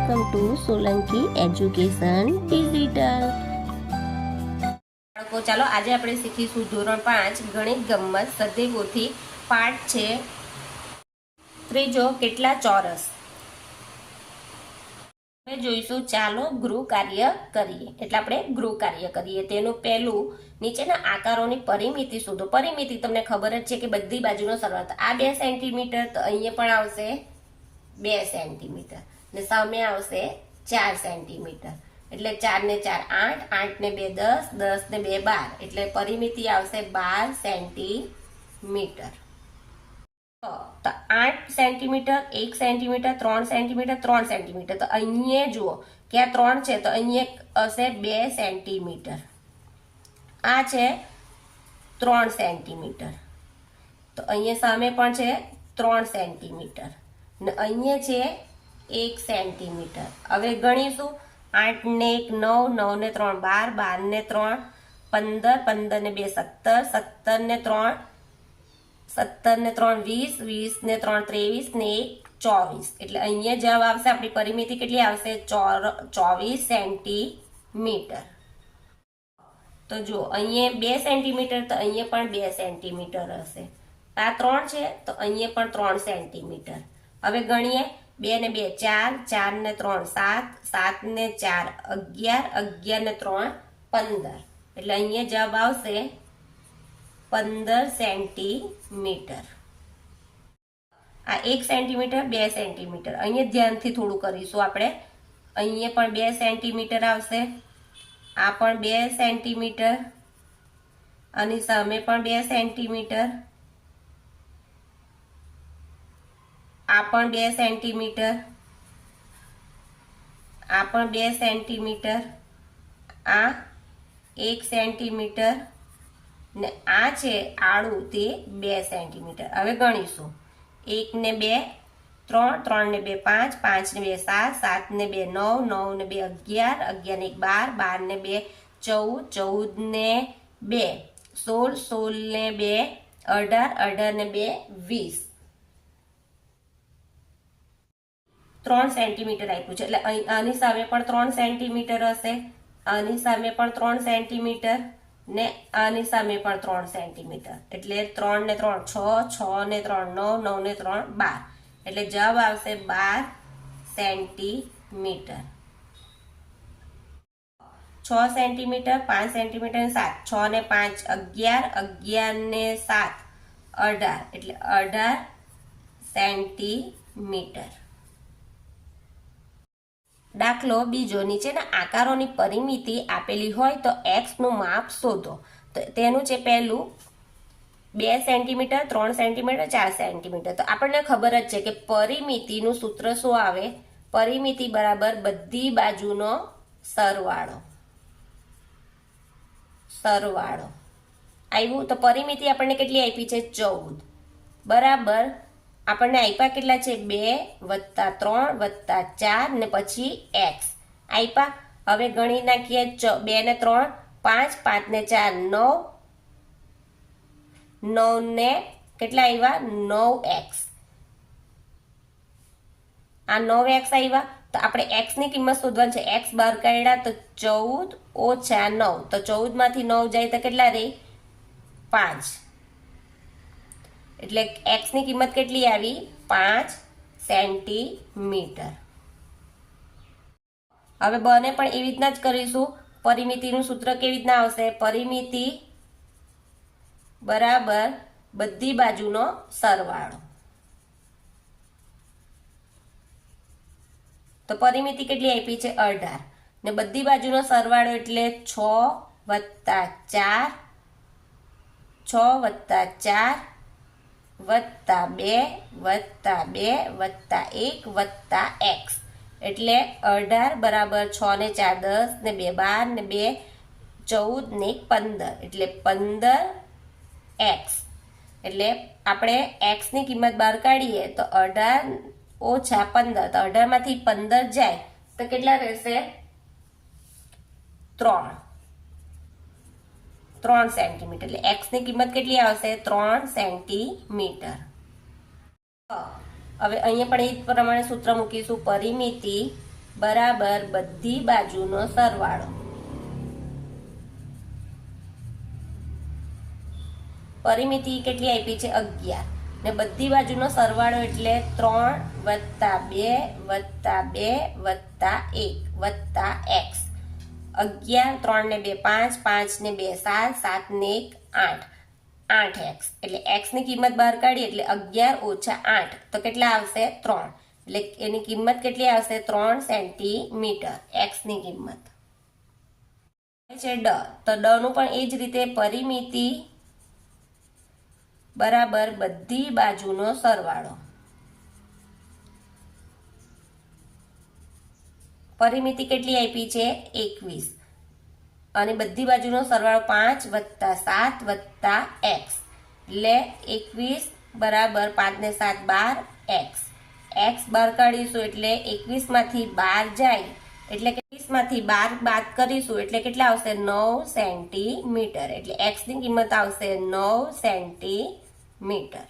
Welcome to Solanki education digital. બાળકો, ચાલો આજે આપણે શીખીશું ધોરણ 5 ગણિત ગમ્મત સદેવોથી પાઠ છે ત્રીજો, કેટલા ચોરસ. હવે જોઈશું ચાલો ગૃહ કાર્ય કરીએ. એટલે આપણે ગૃહ કાર્ય કરીએ. તેનું પહેલું, નીચેના આકારોની પરિમિતિ શોધો. પરિમિતિ તમને ખબર જ છે કે બધી બાજુનો સરવાળો. આ 2 સેન્ટીમીટર, તો અહીંયા પણ આવશે 2 સેન્ટીમીટર ને સામે આવશે 4 સેન્ટીમીટર. એટલે 4 ને 4 8, 8 ને 2 10, 10 ને 2 12. એટલે પરિમિતિ આવશે 12 સેન્ટીમીટર. તો 8 સેન્ટીમીટર, 1 સેન્ટીમીટર, 3 સેન્ટીમીટર, 3 સેન્ટીમીટર. તો અહીંયા જુઓ કે આ 3 છે, તો અહીંયા હશે 2 સેન્ટીમીટર. આ છે 3 સેન્ટીમીટર. તો અહીંયા સામે પણ છે 3 સેન્ટીમીટર ને અહીંયા છે 1 સેન્ટીમીટર. હવે ગણીશું. 8 ને 1 9, 9 ને 3 12, 12 ને 3 15, 15 ને 2 17, 17 ને 3 17 ને 3 20, 20 ને 3 23 ને 1 24. એટલે અહીંયા જવાબ આવશે. આપણી પરિમિતિ કેટલી આવશે? 24 સેન્ટીમીટર. તો જો અહીંયા 2 સેન્ટીમીટર, તો અહીંયા પણ 2 સેન્ટીમીટર હશે. આ 3 છે, તો અહીંયા પણ 3 સેન્ટીમીટર. હવે ગણીએ. 2 ને 2 4, 4 ને 3 7, 7 ને 4 11, 11 ને 3 15. એટલે અહીંયા જવાબ આવશે 15 સેન્ટીમીટર. આ 1 સેન્ટીમીટર, 2 સેન્ટીમીટર. અહીંયા ધ્યાનથી થોડું કરીશું આપણે. અહીંયા પણ 2 સેન્ટીમીટર આવશે. આ પણ 2 સેન્ટીમીટર. આની સામે પણ 2 સેન્ટીમીટર. આ પણ 2 સેન્ટીમીટર. આ પણ 2 સેન્ટીમીટર. આ 1 સેન્ટીમીટર ને આ છે આડું, તે 2 સેન્ટીમીટર. હવે ગણીશું. 1 ને 2 3, 3 ને 2 5, 5 ને 2 7, 7 ને 2 9, 9 ને 2 11, 11 ને 1 12, 12 ને 2 14, 14 ને 2 16, 16 ને 2 18, 18 ને 2 20. 3 સેન્ટીમીટર આપ્યું છે. એટલે આની સામે પણ 3 સેન્ટીમીટર હશે. આની સામે પણ 3 સેન્ટીમીટર ને આની સામે પણ 3 સેન્ટીમીટર. એટલે 3 ને 3 6, 6 ને 3 9, 9 ને 3 12. એટલે જવાબ આવશે 12 સેન્ટીમીટર. 6 સેન્ટીમીટર, 5 સેન્ટીમીટર ને 7. 6 ને 5 11, 11 ને 7 18. એટલે 18 સેન્ટીમીટર. દાખલો બીજો, નીચેના આકારોની પરિમિતિ આપેલી હોય તો x નું માપ શોધો. તો તેનું છે પહેલું 2 સેન્ટીમીટર, 3 સેન્ટીમીટર, 4 સેન્ટીમીટર. તો આપણને ખબર જ છે કે પરિમિતિનું સૂત્ર શું આવે? પરિમિતિ બરાબર બધી બાજુનો સરવાળો. સરવાળો આવ્યું. તો પરિમિતિ આપણને કેટલી આપી છે? 14 બરાબર. આપણને આપ્યા કેટલા છે? 2 વત્તા 3 વત્તા 4 ને પછી x આપ્યા. હવે ગણી નાખીએ. 2 ને 3 5, 5 ને 4 9, 9 ને કેટલા આવ્યા? 9x. આ 9x આવ્યા. તો આપણે x ની કિંમત શોધવાની છે. x બહાર કાઢ્યા તો 14 ઓછા 9. તો 14 માંથી 9 જાય તો કેટલા રહે? 5. એટલે x ની કિંમત કેટલી આવી? 5 સેન્ટીમીટર. હવે બને પણ એવી રીતના જ કરીશું. પરિમિતિનું સૂત્ર કેવી રીતના આવશે? પરિમિતિ બરાબર બધી બાજુનો સરવાળો. તો પરિમિતિ કેટલી આપી છે? 18 ને બધી બાજુનો સરવાળો એટલે 6 વત્તા 4, 6 વત્તા 4 વત્તા 2 વત્તા 2 વત્તા 1 વત્તા x. એટલે 18 બરાબર 6 ને 4 10 ને 2 12 ને 2 14 ને 15. એટલે 15x. એટલે આપણે x ની કિંમત બહાર કાઢીએ તો 18 ઓછા 15. તો 18 માંથી 15 જાય તો કેટલા રહેશે? 3 સેન્ટીમીટર. એટલે x ની કિંમત કેટલી આવશે? 3 સેન્ટીમીટર. હવે અહીંયા પણ એ જ પ્રમાણે સૂત્ર મૂકીશું. પરિમિતિ બરાબર બધી બાજુનો સરવાળો. પરિમિતિ કેટલી આપી છે? 11. ને બધી બાજુનો સરવાળો એટલે 3 + 2 + 2 + 1 વત્તા x. 11, 3 ને 2 5, 5 ને 2 7, 7 ને 1 8, 8x. એટલે x ની કિંમત બહાર કાઢીએ એટલે 11 - 8 તો કેટલા આવશે? 3. એટલે એની કિંમત કેટલી આવશે? 3 સેન્ટીમીટર x ની કિંમત છે. ડ તો ડ નું પણ એ જ રીતે પરિમિતિ બરાબર બધી બાજુનો સરવાળો. પરિમિતિ કેટલી આપી છે? 21. અને બધી બાજુનો સરવાળો 5 + 7 + x. એટલે 21 બરાબર 5 ને 7 12 x. x બહાર કાઢીશું એટલે 21 માંથી 12 જાય એટલે 21 માંથી 12 બાદ કરીશું એટલે કેટલા આવશે? 9 સેન્ટીમીટર. એટલે x ની કિંમત આવશે 9 સેન્ટીમીટર.